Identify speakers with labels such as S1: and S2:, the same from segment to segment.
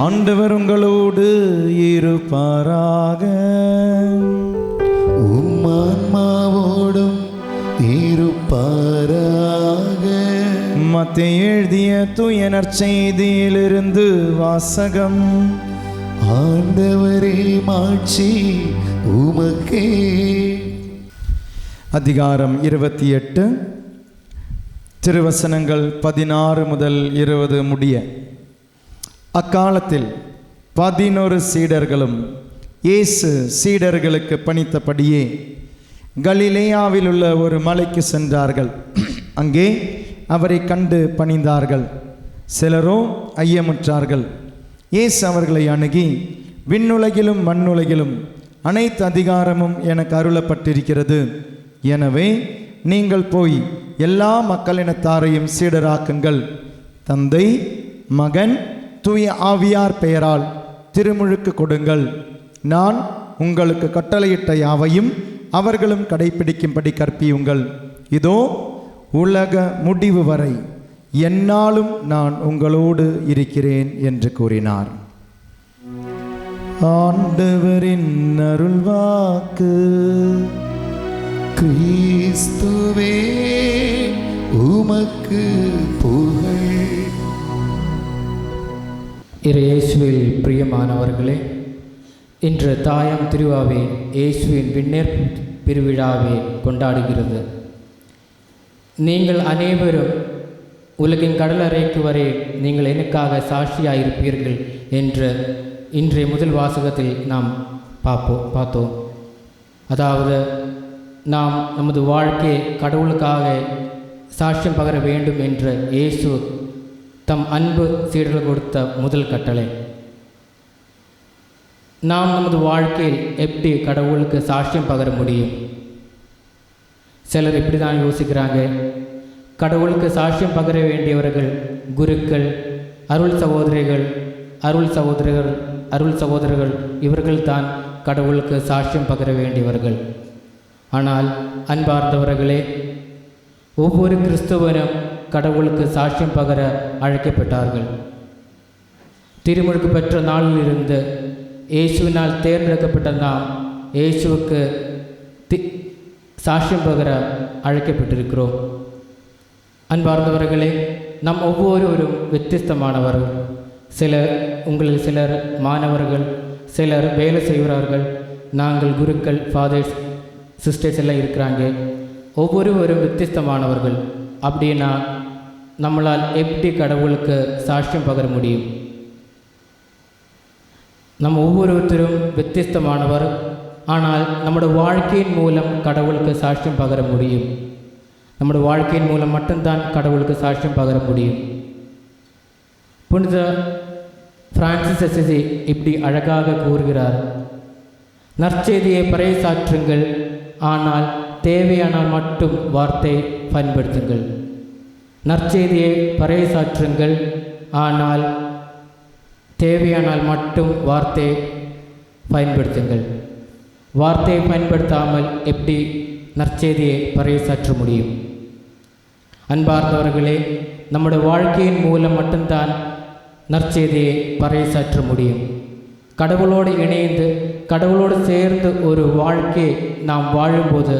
S1: ஆண்டவர் உங்களோடு இருப்பாராக.
S2: உம் ஆன்மாவோடும் இருப்பாராக.
S1: மத்தேயு எழுதிய தூய நற்செய்தியிலிருந்து வாசகம்.
S2: ஆண்டவரே மாட்சி உமக்கே.
S1: அதிகாரம் 28, திருவசனங்கள் 16 முதல் 20 முடிய. அக்காலத்தில் 11 சீடர்களும் இயேசு சீடர்களுக்கு பணித்தபடியே கலிலேயாவில் உள்ள ஒரு மலைக்கு சென்றார்கள். அங்கே அவரை கண்டு பணிந்தார்கள். சிலரோ ஐயமுற்றார்கள். இயேசு அவர்களை அணுகி, விண்ணுலகிலும் மண்ணுலகிலும் அனைத்து அதிகாரமும் எனக்கு அருளப்பட்டிருக்கிறது. எனவே நீங்கள் போய் எல்லா மக்களினத்தாரையும் சீடராக்குங்கள். தந்தை, மகன், தூய ஆவியார் பெயரால் திருமுழுக்கு கொடுங்கள். நான் உங்களுக்கு கட்டளையிட்ட யாவையும் அவர்களும் கடைப்பிடிக்கும்படி கற்பியுங்கள். இதோ உலக முடிவு வரை எந்நாளும் நான் உங்களோடு இருக்கிறேன் என்று கூறினார். ஆண்டவரின் அருள்வாக்கு.
S2: கிறிஸ்துவே உமக்கு புகழ்.
S3: இயேசுவில் பிரியமானவர்களே, இன்று தாயாம் திருவாவே இயேசுவின் விண்ணேற் பெருவிழாவை கொண்டாடுகிறது. நீங்கள் அனைவரும் உலகின் கடலறைக்கு வரை நீங்கள் எனக்காக சாட்சியாயிருப்பீர்கள் என்று இன்றைய முதல் வாசகத்தில் நாம் பார்த்தோம். அதாவது நாம் நமது வாழ்க்கையை கடவுளுக்காக சாட்சியம் பகர வேண்டும் என்று இயேசு தம் அன்பு சீடர்கள் கொடுத்த முதல் கட்டளை. நாம் நமது வாழ்க்கையில் எப்படி கடவுளுக்கு சாட்சியம் பகர முடியும்? சிலர் இப்படி தான் யோசிக்கிறாங்க, கடவுளுக்கு சாட்சியம் பகர வேண்டியவர்கள் குருக்கள், அருள் சகோதரர்கள் இவர்கள் தான் கடவுளுக்கு சாட்சியம் பகர வேண்டியவர்கள். ஆனால் அன்பார்ந்தவர்களே, ஒவ்வொரு கிறிஸ்தவனும் கடவுளுக்கு சாட்சியம் பகர அழைக்கப்பட்டார்கள். திருமுழுக்கு பெற்ற நாளிலிருந்து இயேசுவினால் தேர்ந்தெடுக்கப்பட்ட நாம் இயேசுவுக்கு சாட்சியம் பகர அழைக்கப்பட்டிருக்கிறோம். அன்பார்ந்தவர்களே, நம் ஒவ்வொருவரும் வித்தியாசமானவர்கள். உங்களில் சிலர் மாணவர்கள், சிலர் வேலை செய்கிறார்கள், நாங்கள் குருக்கள், ஃபாதர்ஸ், சிஸ்டர்ஸ் எல்லாம் இருக்கிறாங்க. ஒவ்வொருவரும் வித்தியாசமானவர்கள். அப்படின்னா நம்மளால் எப்படி கடவுளுக்கு சாட்சியம் பகர முடியும்? நம்ம ஒவ்வொருத்தரும் வித்தியாசமானவர். ஆனால் நம்முடைய வாழ்க்கையின் மூலம் கடவுளுக்கு சாட்சியம் பகர முடியும். நம்முடைய வாழ்க்கையின் மூலம் மட்டும்தான் கடவுளுக்கு சாட்சியம் பகர முடியும். புனித பிரான்சிஸ் அசிசி இப்படி அழகாக கூறுகிறார், நற்செய்தியை பறைசாற்றுங்கள், ஆனால் தேவையானால் மட்டும் வார்த்தை பயன்படுத்துங்கள். நற்செய்தியை பறைசாற்றுங்கள், ஆனால் தேவையானால் மட்டும் வார்த்தை பயன்படுத்துங்கள். வார்த்தையை பயன்படுத்தாமல் எப்படி நற்செய்தியை பறைசாற்ற முடியும்? அன்பார்ந்தவர்களே, நம்முடைய வாழ்க்கையின் மூலம் மட்டும்தான் நற்செய்தியை பறைசாற்ற முடியும். கடவுளோடு இணைந்து கடவுளோடு சேர்ந்து ஒரு வாழ்க்கையை நாம் வாழும்போது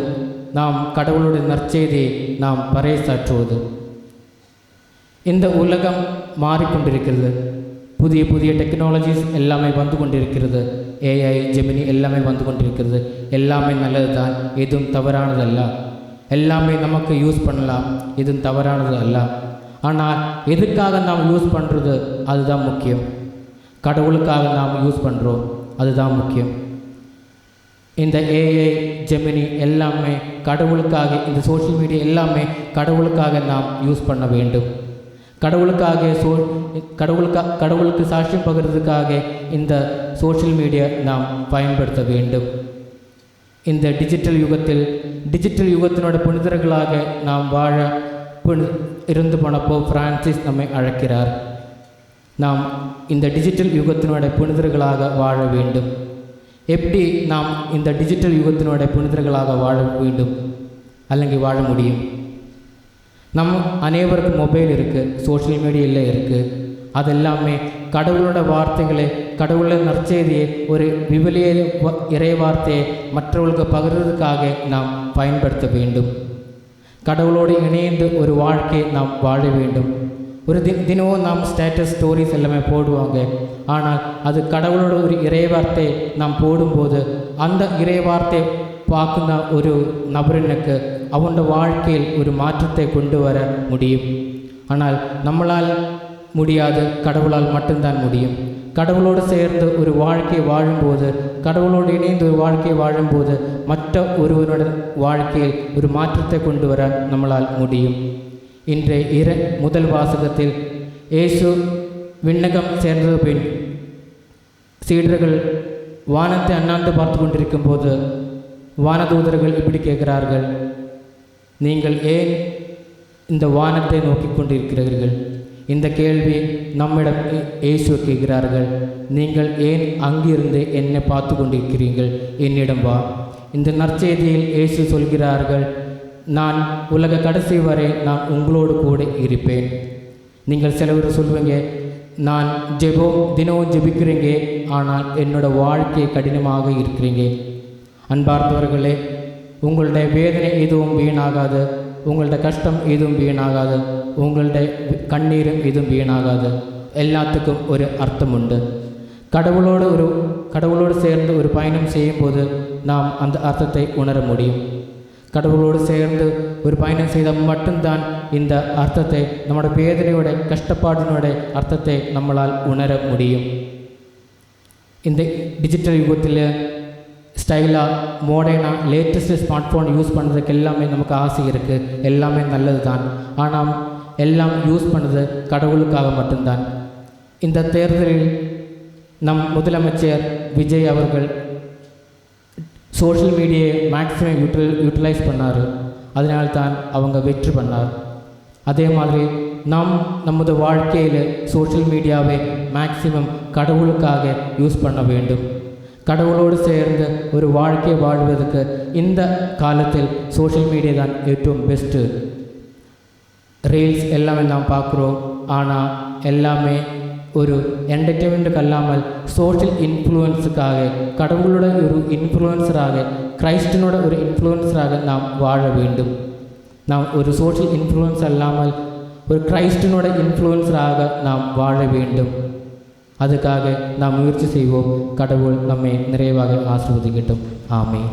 S3: நாம் கடவுளுடைய நற்செய்தியை நாம் பறைசாற்றுவது. இந்த உலகம் மாறிக்கொண்டிருக்கிறது. புதிய புதிய டெக்னாலஜிஸ் எல்லாமே வந்து கொண்டிருக்கிறது. ஏஐ, ஜெமினி எல்லாமே வந்து கொண்டிருக்கிறது. எல்லாமே நல்லது தான், எதுவும் தவறானதல்ல. எல்லாமே நமக்கு யூஸ் பண்ணலாம், எதுவும் தவறானது அல்ல. ஆனால் எதுக்காக நாம் யூஸ் பண்ணுறது அதுதான் முக்கியம். கடவுளுக்காக நாம் யூஸ் பண்ணுறோம், அதுதான் முக்கியம். இந்த ஏஐ, ஜெமினி எல்லாமே கடவுளுக்காக, இந்த சோஷியல் மீடியா எல்லாமே கடவுளுக்காக நாம் யூஸ் பண்ண வேண்டும். கடவுளுக்கு சாட்சியம் பகிர்றதுக்காக இந்த சோஷியல் மீடியா நாம் பயன்படுத்த வேண்டும். இந்த டிஜிட்டல் யுகத்தினோட புனிதர்களாக நாம் வாழ இருந்து போனப்போ பிரான்சிஸ் நம்மை அழைக்கிறார். நாம் இந்த டிஜிட்டல் யுகத்தினோட புனிதர்களாக வாழ வேண்டும். எப்படி நாம் இந்த டிஜிட்டல் யுகத்தினோட புனிதர்களாக வாழ வேண்டும் அல்லது வாழ முடியும்? நம்ம அனைவருக்கும் மொபைல் இருக்குது, சோஷியல் மீடியாவில் இருக்குது. அதெல்லாமே கடவுளோட வார்த்தைகளை, கடவுளோட நற்செய்தியை, ஒரு விவிலிய இறை வார்த்தையை மற்றவர்களுக்கு பகிர்வதற்காக நாம் பயன்படுத்த வேண்டும். கடவுளோடு இணைந்து ஒரு வாழ்க்கையை நாம் வாழ வேண்டும். ஒரு தினமும் நாம் ஸ்டேட்டஸ் ஸ்டோரிஸ் எல்லாமே போடுவாங்க. ஆனால் அது கடவுளோட ஒரு இறைவார்த்தை நாம் போடும்போது அந்த இறைவார்த்தை பார்ക്കുന്ന ஒரு நபரினுக்கு அவனுடைய வாழ்க்கையில் ஒரு மாற்றத்தை கொண்டு வர முடியும். ஆனால் நம்மளால் முடியாது, கடவுளால் மட்டும்தான் முடியும். கடவுளோடு சேர்ந்து ஒரு வாழ்க்கை வாழும்போது, கடவுளோடு இணைந்து ஒரு வாழ்க்கை வாழும்போது மற்ற ஒருவனோட வாழ்க்கையில் ஒரு மாற்றத்தை கொண்டு வர நம்மளால் முடியும். இன்றைய முதல் வாசகத்தில் இயேசு விண்ணகம் சேர்ந்தது பின் சீடர்கள் வானத்தை அண்ணாந்து பார்த்து கொண்டிருக்கும் போது வானதூதர்கள் இப்படி கேட்கிறார்கள், நீங்கள் ஏன் இந்த வானத்தை நோக்கி கொண்டிருக்கிறீர்கள்? இந்த கேள்வி நம்மிடம் இயேசு கேட்கிறார்கள். நீங்கள் ஏன் அங்கிருந்து என்னை பார்த்து கொண்டிருக்கிறீர்கள்? என்னிடம் வா. இந்த நற்செய்தியில் இயேசு சொல்கிறார்கள், நான் உலக கடைசி வரை நான் உங்களோடு கூட இருப்பேன். நீங்கள் சிலவர் சொல்வீங்க, நான் தினமும் ஜெபிக்கிறீங்க, ஆனால் என்னோட வாழ்க்கை கடினமாக இருக்கிறீங்க. அன்பார்ந்தவர்களே, உங்களுடைய வேதனை எதுவும் வீணாகாது, உங்களுடைய கஷ்டம் எதுவும் வீணாகாது, உங்களுடைய கண்ணீரும் எதுவும் வீணாகாது. எல்லாத்துக்கும் ஒரு அர்த்தம் உண்டு. கடவுளோடு சேர்ந்து ஒரு பயணம் செய்யும்போது நாம் அந்த அர்த்தத்தை உணர முடியும். கடவுளோடு சேர்ந்து ஒரு பயணம் செய்தால் மட்டும்தான் இந்த அர்த்தத்தை, நம்மளோட வேதனையோட கஷ்டப்பாடினோட அர்த்தத்தை நம்மளால் உணர முடியும். இந்த டிஜிட்டல் யுகத்தில் ஸ்டைலாக, மாடர்னாக, லேட்டஸ்ட்டு ஸ்மார்ட் ஃபோன் யூஸ் பண்ணுறதுக்கு எல்லாமே நமக்கு ஆசை இருக்குது, எல்லாமே நல்லது தான். ஆனால் எல்லாம் யூஸ் பண்ணுறது கடவுளுக்காக மட்டும்தான். இந்த தேர்தலில் நம் முதலமைச்சர் விஜய் அவர்கள் சோஷியல் மீடியாவை மேக்ஸிமம் யூட்டிலைஸ் பண்ணார். அதனால்தான் அவங்க வெற்றி பண்ணார். அதே மாதிரி நமது வாழ்க்கையில் சோஷியல் மீடியாவை மேக்ஸிமம் கடவுளுக்காக யூஸ் பண்ண வேண்டும். கடவுளோடு சேர்ந்து ஒரு வாழ்க்கையை வாழ்வதற்கு இந்த காலத்தில் சோஷியல் மீடியா தான் ഏറ്റവും பெஸ்ட்டு. ரீல்ஸ் எல்லாமே நாம் பார்க்குறோம், ஆனால் எல்லாமே ஒரு என்டர்டெயின்மெண்ட்டுக்கு அல்லாமல் சோஷியல் இன்ஃப்ளூயன்ஸுக்காக, கடவுளோட ஒரு இன்ஃப்ளூயன்ஸராக, கிரைஸ்டினோட ஒரு இன்ஃப்ளூயன்ஸராக நாம் வாழ வேண்டும். நாம் ஒரு சோஷியல் இன்ஃப்ளூயன்ஸ் அல்லாமல் ஒரு கிரைஸ்டினோட இன்ஃப்ளூயன்ஸராக நாம் வாழ வேண்டும். அதுக்காக நாம் முயற்சி செய்வோம். கடவுள் நம்மை நிறைவாக ஆசீர்வதிக்கட்டும். ஆமென்.